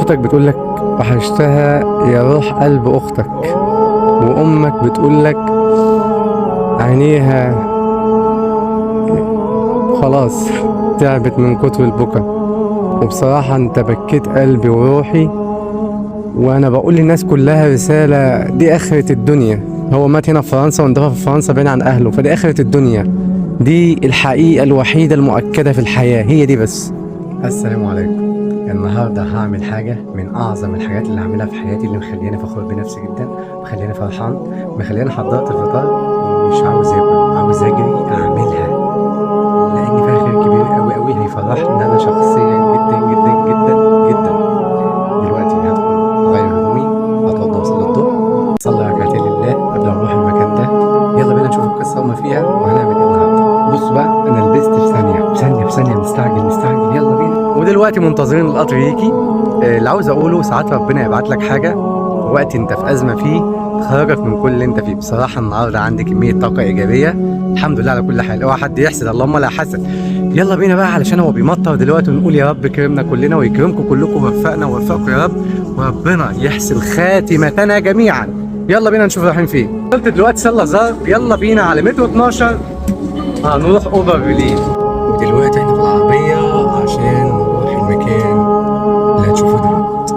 اختك بتقولك وحشتها يا روح قلب اختك، وامك بتقولك عينيها خلاص تعبت من كتر البكا. وبصراحة انت بكيت قلبي وروحي، وانا بقول للناس كلها رسالة: دي اخرة الدنيا. هو مات هنا في فرنسا واندفن في فرنسا بعيد عن اهله، فدي اخرة الدنيا، دي الحقيقة الوحيدة المؤكدة في الحياة، هي دي بس. السلام عليكم. النهاردة هعمل حاجة من أعظم الحاجات اللي هعملها في حياتي، اللي مخليني فخور بنفسي جدا، مخليني فرحان، مخليني حضرت الفطار ومش عاوز آكل، عاوز أجري أعملها، لأن فيها خير كبير أوي أوي هيفرحني أنا شخصيا جدا جدا جدا جدا. دلوقتي هدخل أغير هدومي، أتوضى وأصلي الظهر، أصلي ركعتين لله قبل ما أروح المكان ده. يلا بينا نشوف القصة وما فيها وهنعمل إيه النهاردة. بصوا بقى، أنا لبست في ثانية مستعجل، يلا بينا. ودلوقتي منتظرين القطر يجي. اللي عاوز اقوله ساعات ربنا يبعت لك حاجه وقت انت في ازمه فيه تخرجك من كل اللي انت فيه. بصراحه النهارده عندي كميه طاقه ايجابيه، الحمد لله على كل حال. اوعى حد يحسد، اللهم لا حسد. يلا بينا بقى علشان هو بيمطر دلوقتي، ونقول يا رب كرمنا كلنا ويكرمكم كلكم ويوفقنا ويوفقكم يا رب، وربنا يحسن خاتمتنا جميعا. يلا بينا نشوف رايحين فين. قلت دلوقتي صلى الظهر، يلا بينا على مترو 12 هنروح اوفر برلين. ودلوقتي احنا في العربيه عشان نروح المكان اللي هتشوفوه دلوقتي.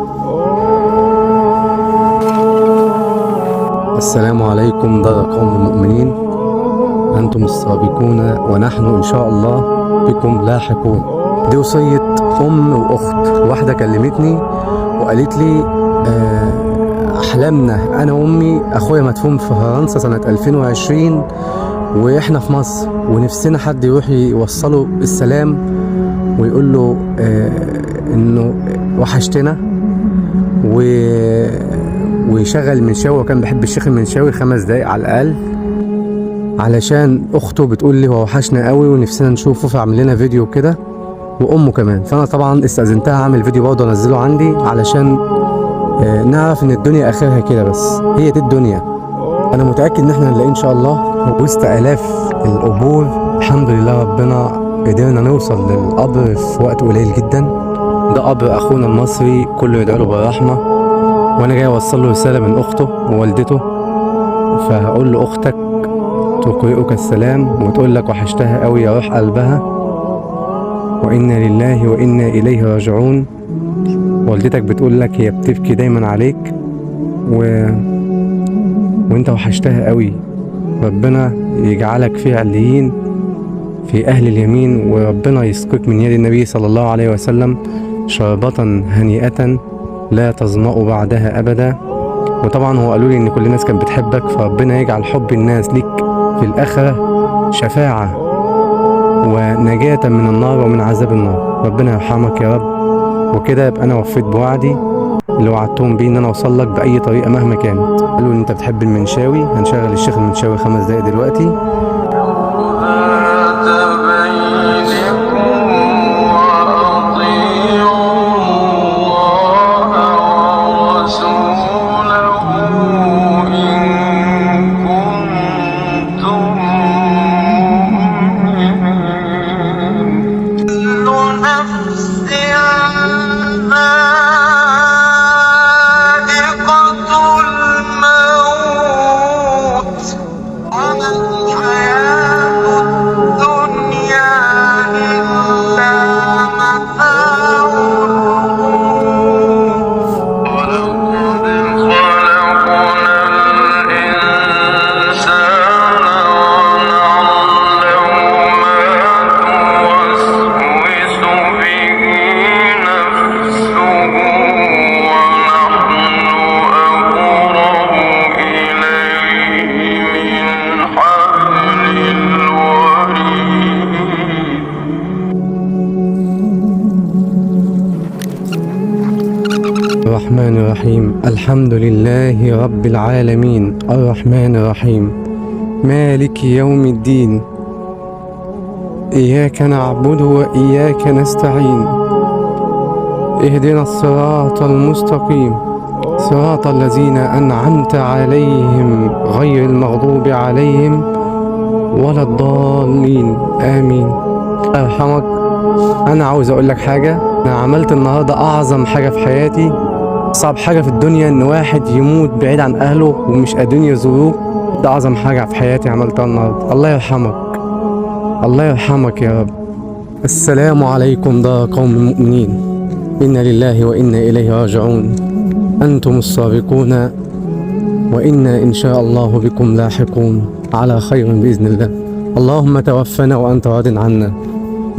السلام عليكم دار قوم المؤمنين، أنتم السابقون ونحن إن شاء الله بكم لاحقون. دي وصية أم وأخت. واحدة كلمتني وقالت لي أحلامنا أنا وأمي، أخويا مدفون في فرنسا سنة 2020 وإحنا في مصر، ونفسنا حد يروح يوصله السلام ويقول له إنه وحشتنا، ويشغل المنشاوي، وكان بيحب الشيخ المنشاوي 5 دقايق على الأقل، علشان أخته بتقول لي هو وحشنا قوي ونفسنا نشوفه، فعمل لنا فيديو كده، وأمه كمان. فأنا طبعا استأذنتها أعمل فيديو برضه أنزله عندي علشان نعرف إن الدنيا آخرها كده، بس هي دي الدنيا. أنا متأكد إن إحنا هنلاقيه إن شاء الله وسط آلاف القبور. الحمد لله ربنا قدرنا نوصل للقبر في وقت قليل جدا. ده قبر أخونا المصري، كله يدعو له بالرحمة، وأنا جاي أوصل له رسالة من أخته ووالدته. فهقول له أختك تقرئك السلام وتقول لك وحشتها قوي يا روح قلبها، وإنا لله وإنا إليه راجعون. والدتك بتقول لك هي بتبكي دايما عليك وانت وحشتها قوي. ربنا يجعلك في عليين في أهل اليمين، وربنا يسقيك من يد النبي صلى الله عليه وسلم شربة هنيئة لا تظمأ بعدها أبدا. وطبعا هو قالوا لي إن كل الناس كانت بتحبك، فربنا يجعل حب الناس ليك في الآخرة شفاعة ونجاة من النار ومن عذاب النار. ربنا يرحمك يا رب. وكده يبقى أنا وفيت بوعدي اللي وعدتهم بيه، إن أنا أوصل لك بأي طريقة مهما كانت. قالوا إن أنت بتحب المنشاوي، هنشغل الشيخ المنشاوي 5 دقايق دلوقتي. الرحمن الرحيم، الحمد لله رب العالمين، الرحمن الرحيم، مالك يوم الدين، إياك نعبد وإياك نستعين، اهدنا الصراط المستقيم، صراط الذين أنعمت عليهم غير المغضوب عليهم ولا الضالين، آمين. أرحمك. أنا عاوز أقول لك حاجة، أنا عملت النهاردة أعظم حاجة في حياتي. أصعب حاجة في الدنيا إن واحد يموت بعيد عن أهله ومش قادرين يزوروه. ده أعظم حاجة في حياتي عملتها النهاردة. الله يرحمك، الله يرحمك يا رب. السلام عليكم دار قوم المؤمنين، إنا لله وإنا إليه راجعون. أنتم السابقون وإنا إن شاء الله بكم لاحقون على خير بإذن الله. اللهم توفنا وأنت راض عنا،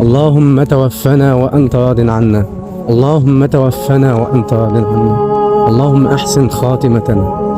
اللهم توفنا وأنت راض عنا، اللهم توفنا وأنت راض عنا، اللهم أحسن خاتمتنا.